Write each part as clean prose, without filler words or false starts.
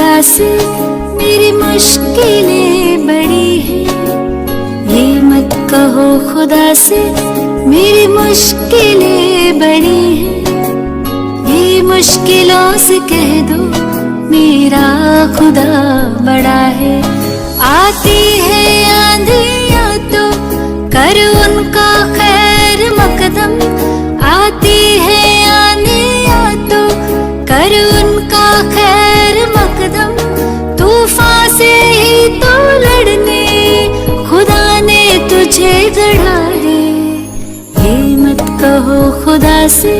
खुदा से मेरी मुश्किलें बड़ी हैं। ये मत कहो खुदा से मेरी मुश्किलें बड़ी हैं। ये मुश्किलों से कह दो मेरा खुदा बड़ा है। आती है आंधियाँ तो कर उनका खैर मकदम। आती है आंधियाँ तो कर उनका खैर मकदम। तूफान से ही तो लड़ने खुदा ने तुझे गढ़ा है। ये मत कहो खुदा से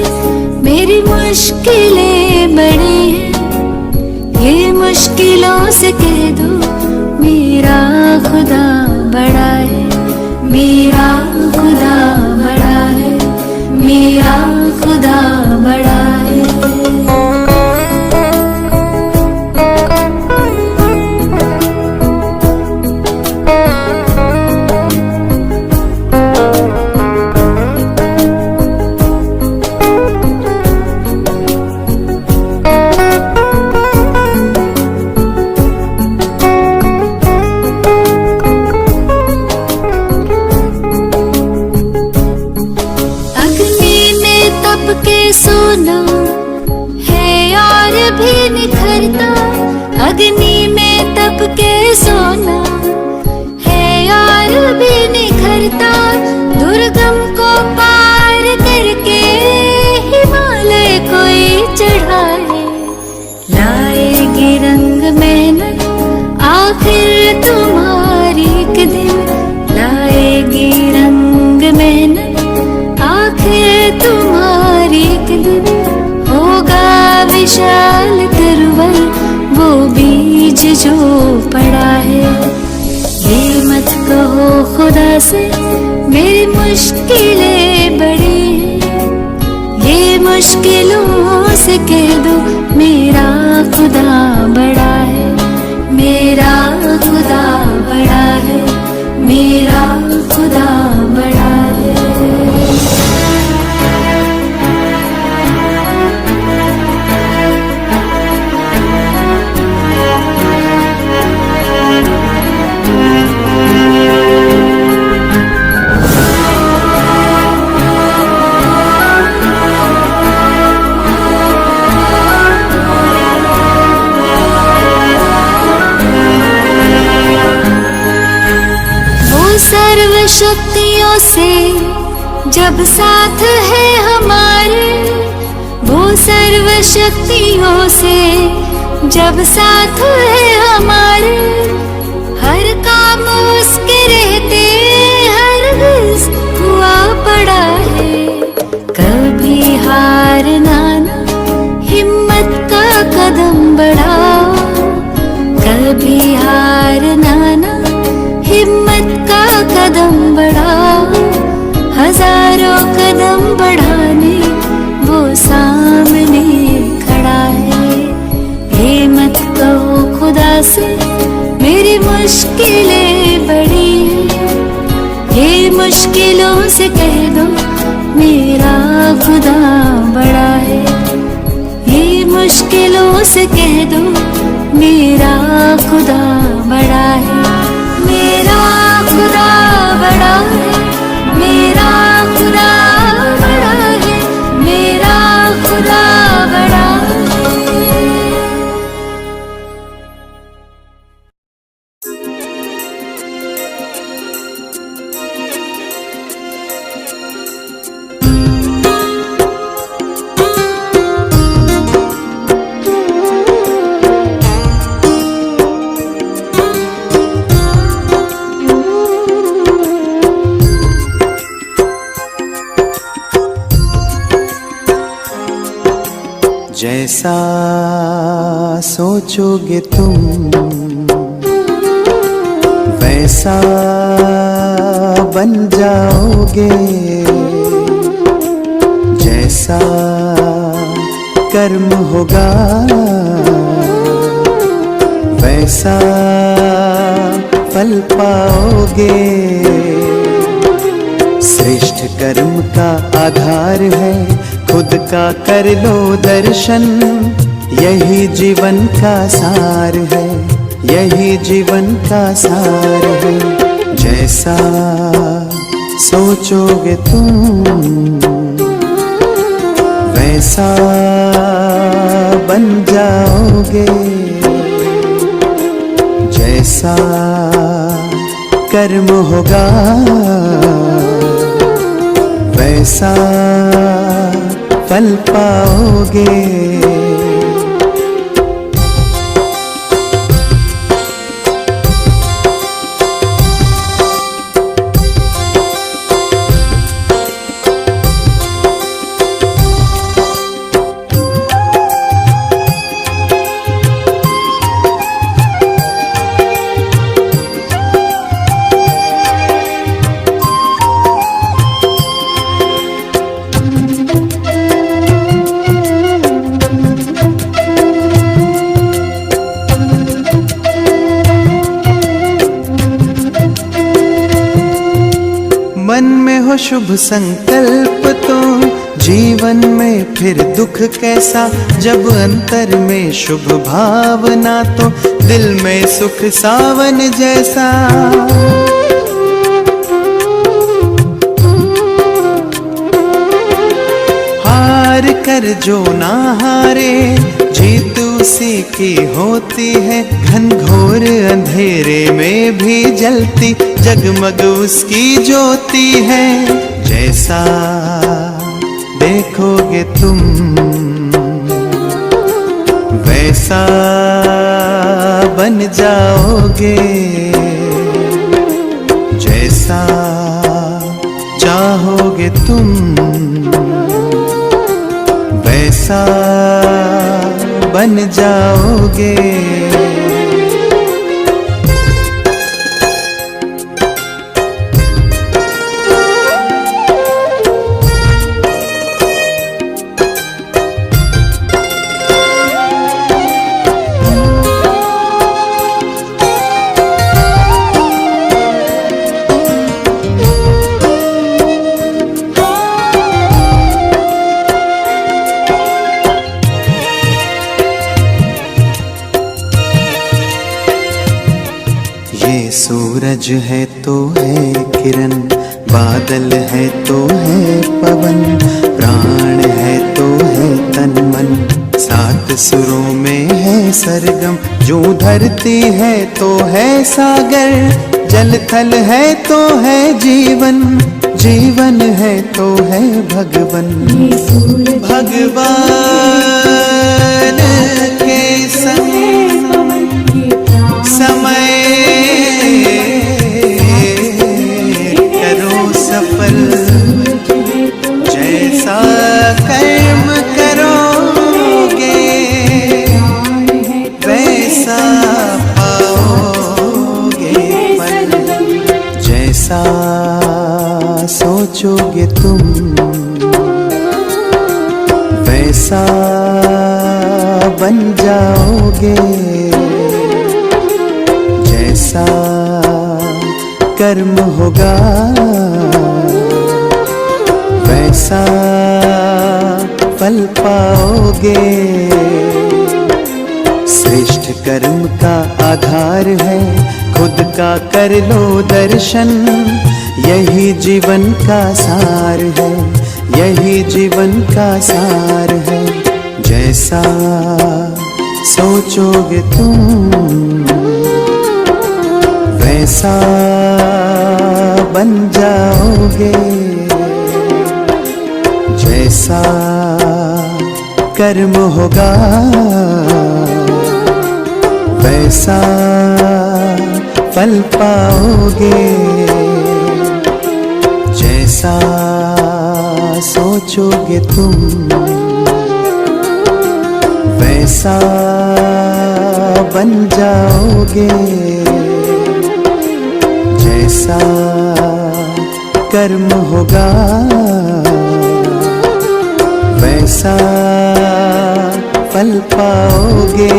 मेरी मुश्किलें बड़ी हैं। ये मुश्किलों से कह दो मेरा खुदा बड़ा है। मेरा खुदा बड़ा है। मेरा खुदा बड़ा है। सोना है और भी निखरता। अग्नि में तप के सोना है और भी निखरता। दुर्गम को पार करके हिमालय कोई चढ़ाए। लाएगी रंग मेहनत आखिर तुम्हारी एक दिन। लाएगी रंग मेहनत आखिर तुम्हारी एक दिन। होगा विशाल तरवल वो बीज जो पड़ा है। ये मत कहो खुदा से मेरी मुश्किलें बड़ी हैं। ये मुश्किलों से कह दो मेरा खुदा बड़ा है। मेरा खुदा बड़ा है। मेरा खुदा बड़ा है। शक्तियों से जब साथ है हमारे। वो सर्व शक्तियों से जब साथ है हमारे। हर काम उसके रहते हरगिज़ हुआ पड़ा है। कभी हारना ना हिम्मत का कदम बढ़ाओ। कभी हारना ना हिम्मत का कदम बढ़ाओ। हजारों कदम बढ़ाने वो सामने खड़ा है। ये मत कहो खुदा से मेरी मुश्किलें बड़ी हैं। ये मुश्किलों से कह दो मेरा खुदा बड़ा है। ये मुश्किलों से कह दो मेरा खुदा बड़ा है। मेरा खुदा बड़ा है। मेरा खुदा बड़ा है। मेरा खुदा बड़ा है। जैसा सोचोगे तुम वैसा बन जाओगे। जैसा कर्म होगा वैसा फल पाओगे। श्रेष्ठ कर्म का आधार है खुद का कर लो दर्शन। यही जीवन का सार है, यही जीवन का सार है। जैसा सोचोगे तुम वैसा बन जाओगे, जैसा कर्म होगा वैसा फल पाओगे। मन में हो शुभ संकल्प तो जीवन में फिर दुख कैसा। जब अंतर में शुभ भावना तो दिल में सुख सावन जैसा। हार कर जो ना हारे जीत उसी की होती है। घनघोर अंधेरे में भी जलती जगमग उसकी ज्योति है। जैसा देखोगे तुम वैसा बन जाओगे, जैसा चाहोगे तुम वैसा बन जाओगे। ये सूरज है तो है किरण, बादल है तो है पवन, प्राण है तो है तन मन, सात सुरों में है सरगम। जो धरती है तो है सागर, जल थल है तो है जीवन, जीवन है तो है भगवन। भगवान के समय करो सफल, जैसा कर्म करोगे वैसा पाओगे फल। जैसा सोचोगे तुम वैसा बन जाओगे, जैसा कर्म होगा वैसा फल पाओगे। श्रेष्ठ कर्म का आधार है खुद का कर लो दर्शन, यही जीवन का सार है, यही जीवन का सार है। जैसा सोचोगे तुम वैसा बन जाओगे, जैसा कर्म होगा वैसा फल पाओगे। जैसा सोचोगे तुम वैसा बन जाओगे, जैसा कर्म होगा वैसा फल पाओगे।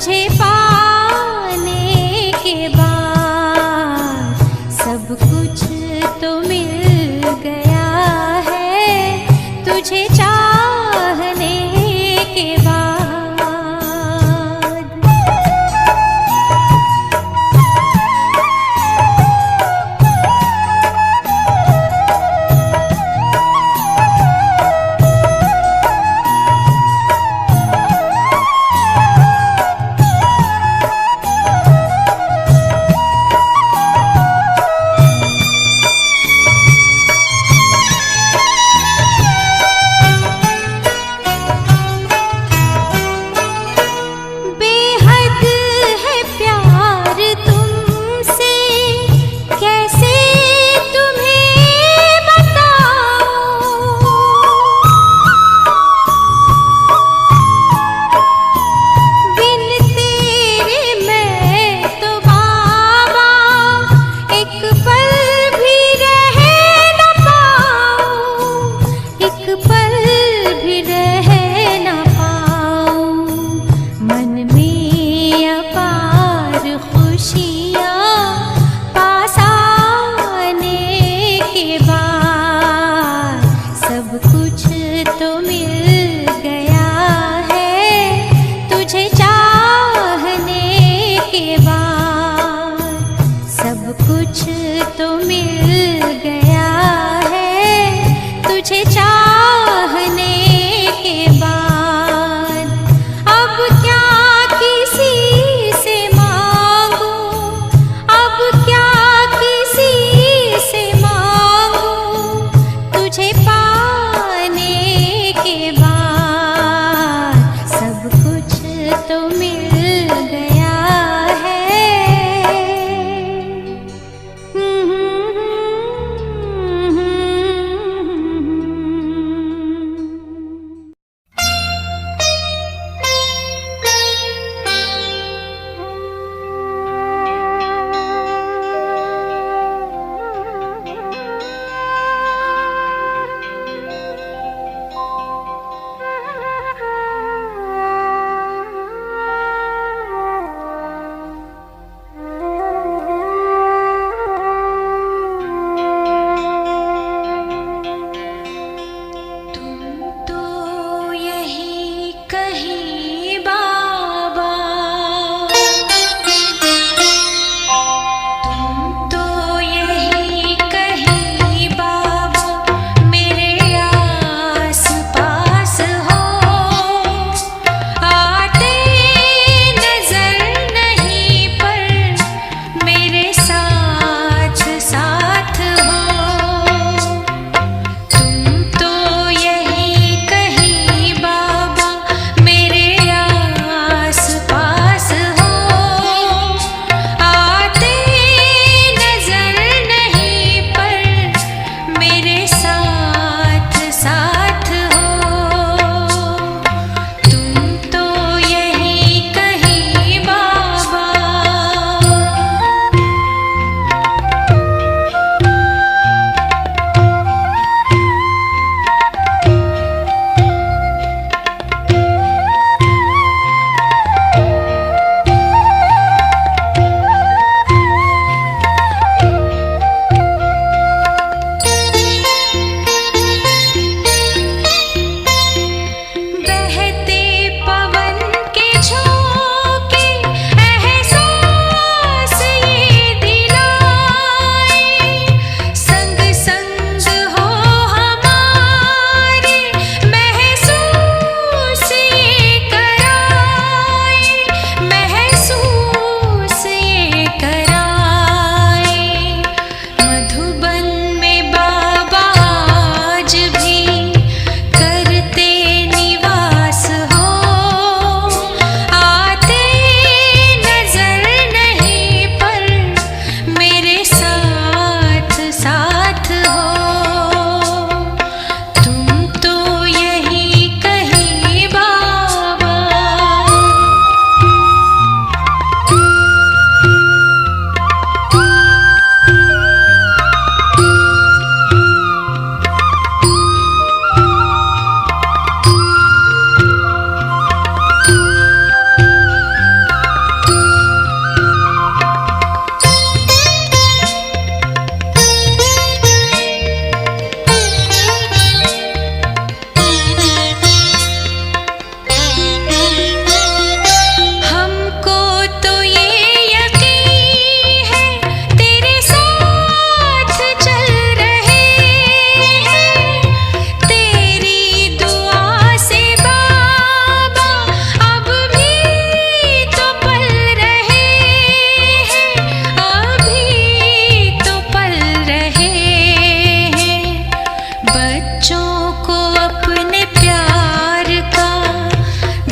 तुझे पाने के बाद सब कुछ तो मिल गया है, तुझे चाहने के बाद।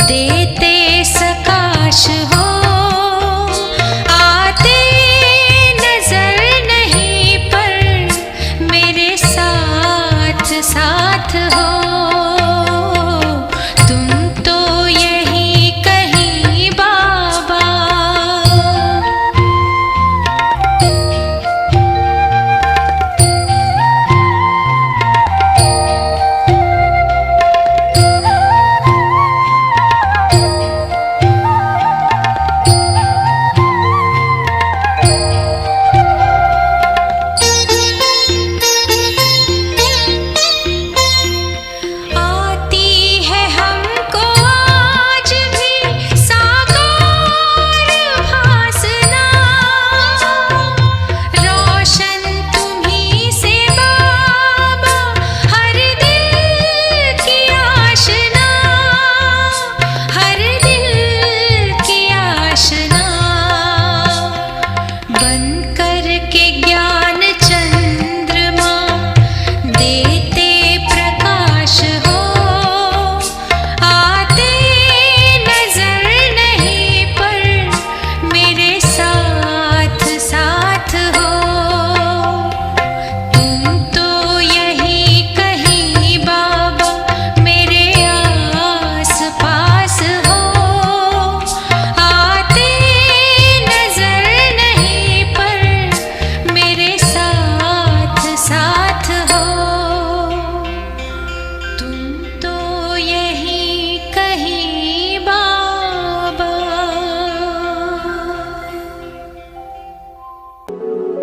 देते सकाश हो, आते नजर नहीं पर मेरे साथ साथ हो। तुम तो यहीं कहीं बाबा,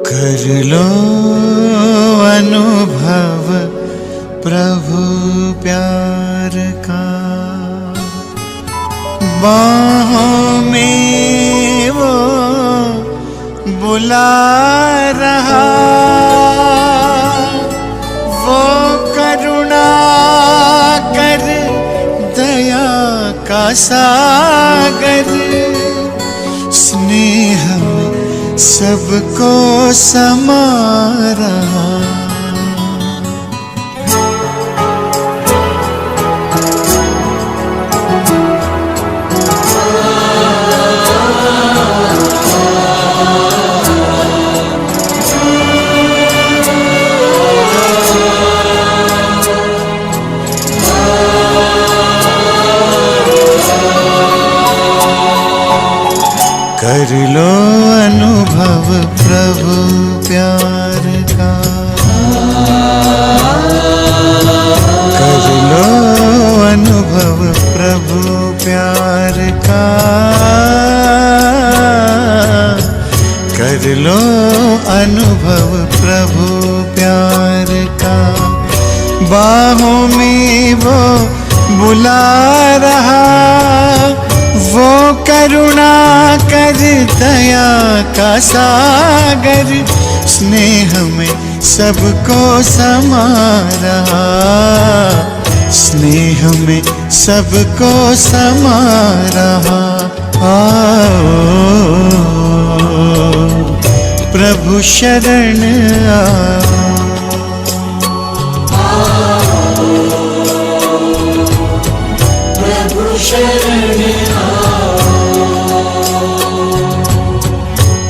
कर लो अनुभव प्रभु प्यार का, बाहों में वो बुला रहा, वो करुणा कर दया का सागर, स्नेह में सबको समा रहा। कर लो अनुभव प्रभु प्यार का, कर लो अनुभव प्रभु प्यार का, कर लो अनुभव प्रभु प्यार का, बाहों में वो बुला रहा, वो करुणा कर दया का सागर, स्नेह में सबको समा रहा, स्नेह में सबको समा रहा। आओ प्रभु शरण आओ, प्रभु शरण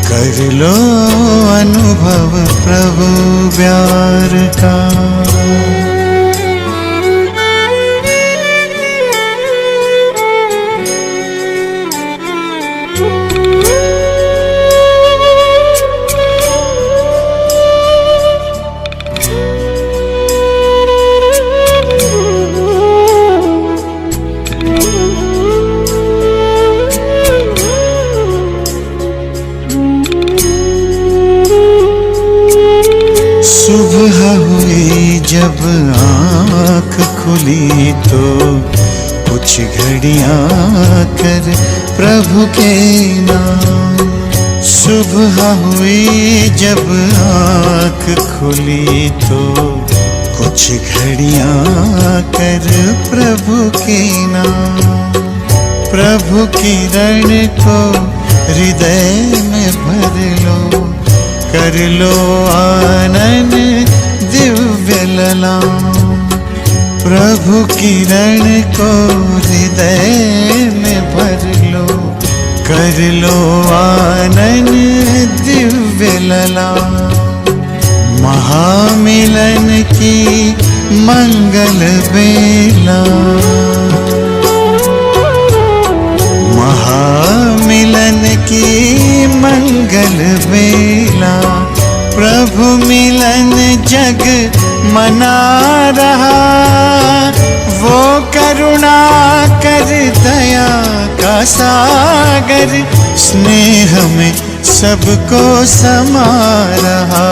कर लो अनुभव प्रभु प्यार का। सुबह हुई जब आँख खुली तो कुछ घड़ियाँ कर प्रभु के नाम। सुबह हुई जब आँख खुली तो कुछ घड़ियाँ कर प्रभु के नाम। प्रभु किरण को हृदय में भर लो, कर लो आनंद दिव्य ललाम। प्रभु किरण को हृदय कर लो आनन दिव्य लला। महामिलन की मंगल बेला, महामिलन की मंगल बेला। प्रभु मिलन जग मना रहा, वो करुणा कर दया का सागर। स्नेह में सबको समा रहा,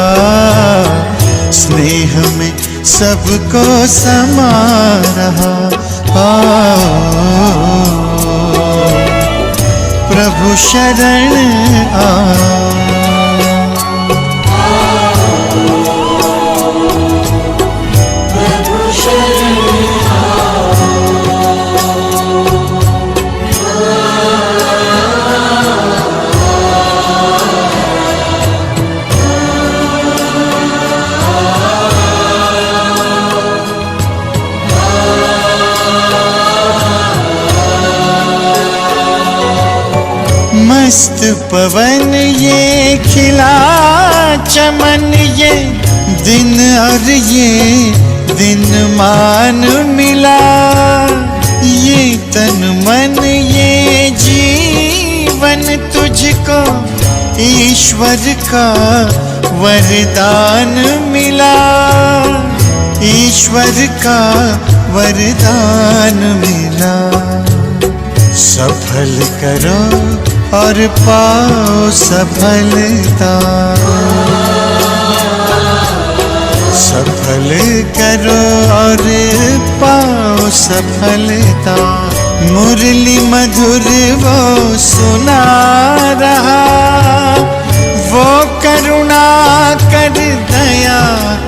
स्नेह में सबको समा रहा। प्रभु शरण आ। मस्त पवन ये खिला चमन, ये दिन और ये दिन मान मिला। ये तन मन ये जीवन तुझको ईश्वर का वरदान मिला, ईश्वर का वरदान मिला। सफल करो और पाओ सफलता, सफल करो और पाओ सफलता। मुरली मधुर वो सुना रहा, वो करुणा कर दया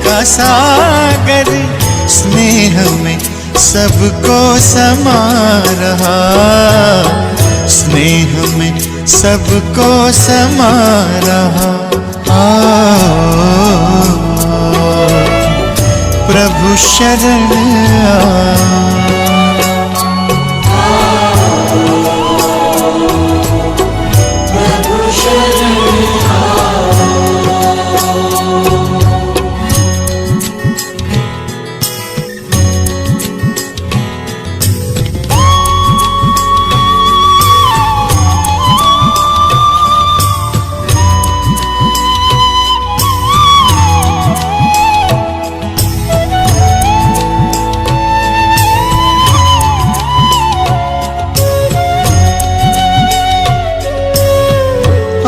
का सागर। स्नेह में सबको समा रहा, स्नेह में सबको समा रहा। प्रभु शरण आ।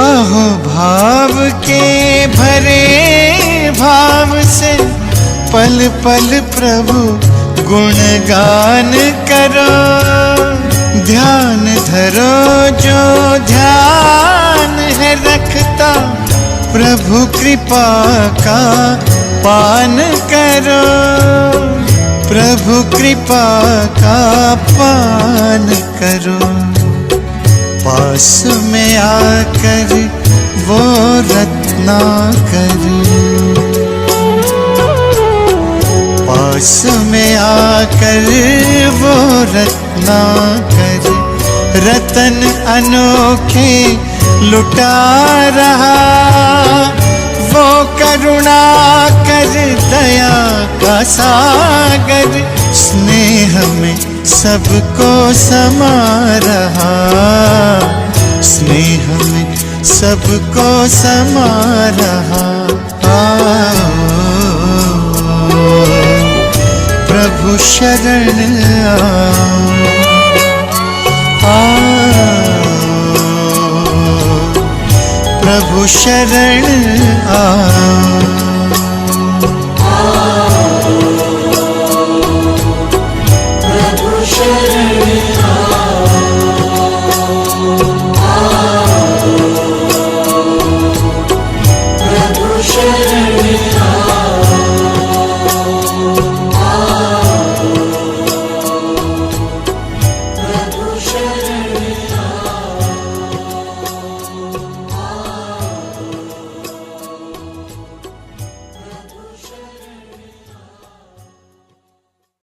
अहो भाव के भरे भाव से पल पल प्रभु गुणगान करो। ध्यान धरो जो ध्यान है रखता, प्रभु कृपा का पान करो, प्रभु कृपा का पान करो। पास में आकर वो रत्नाकर, पास में आकर वो रत्नाकर। रतन अनोखे लुटा रहा, वो करुणा कर दया का सागर। स्नेह में सबको समा रहा, स्नेह में सबको समा रहा। प्रभु शरण आ, प्रभु शरण आ।